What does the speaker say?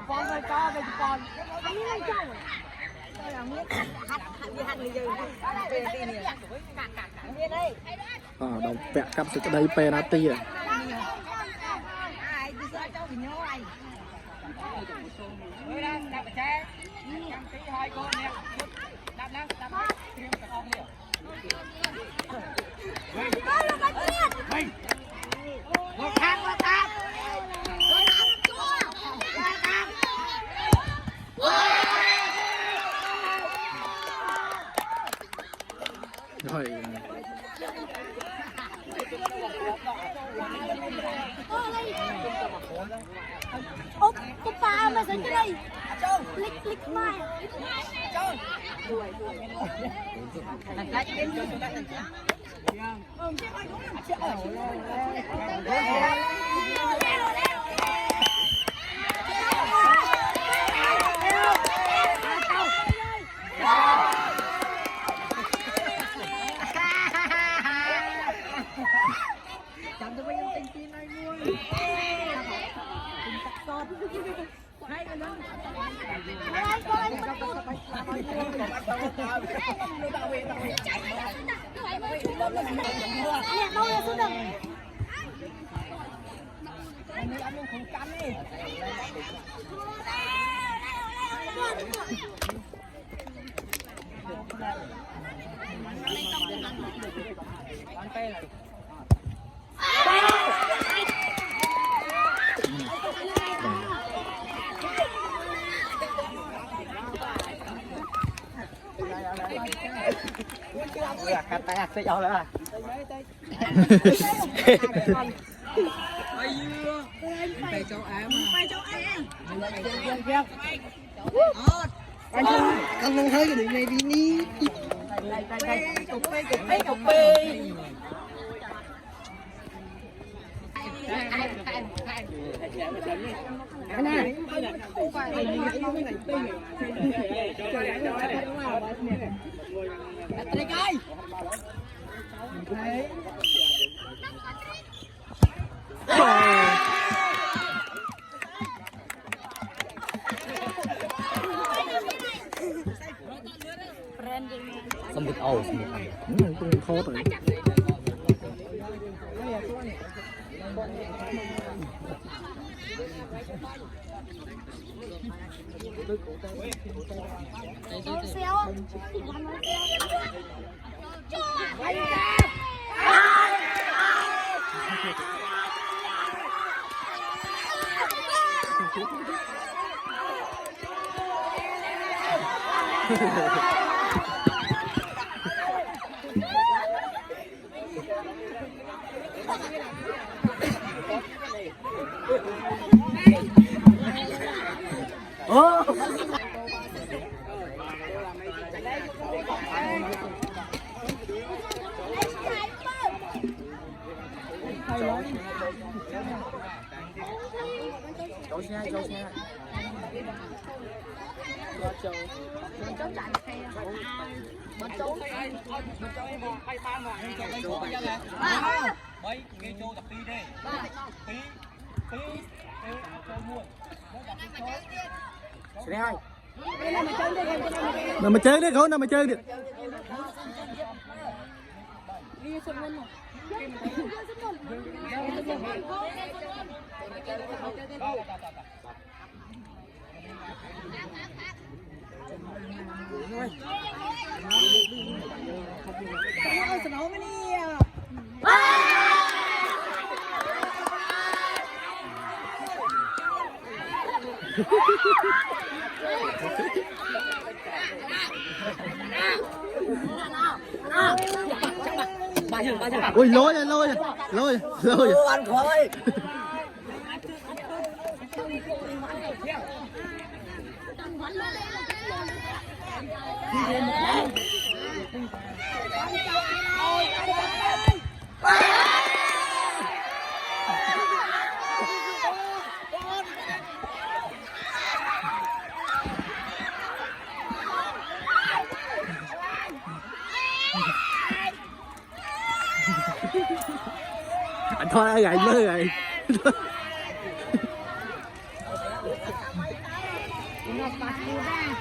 con ơi con đây con anh đi chơi tôi là biết hát đi chơi về đi nè về đây đồng vẹn cặp sự đây penalty à ai đi chơi cháu thì nhớ anh đây đang đạp xe đăng ký hai con nè đạp thêm cả con nè một thang rồi Ốc pha mà dẫn cái đây lick mai đâu là xuống đằng anh luôn không cắn đi anh tê này cắt tay hạt sẽ giàu là tay cháu ám tay cháu ám anh không thấy cái đường này đi ní cục bê xong được ồ khó rồi xéo cháu xe cháu chạy mà cháu em hay ba ngoài cháu bây giờ nè mấy nghe cho tập đi đi tí cho mua xe hai nào mà chơi đi khổ nào mà chơi đi đi sân luôn ui lôi ăn khói anh thôi gậy mới gậy Nó bắt cua ra.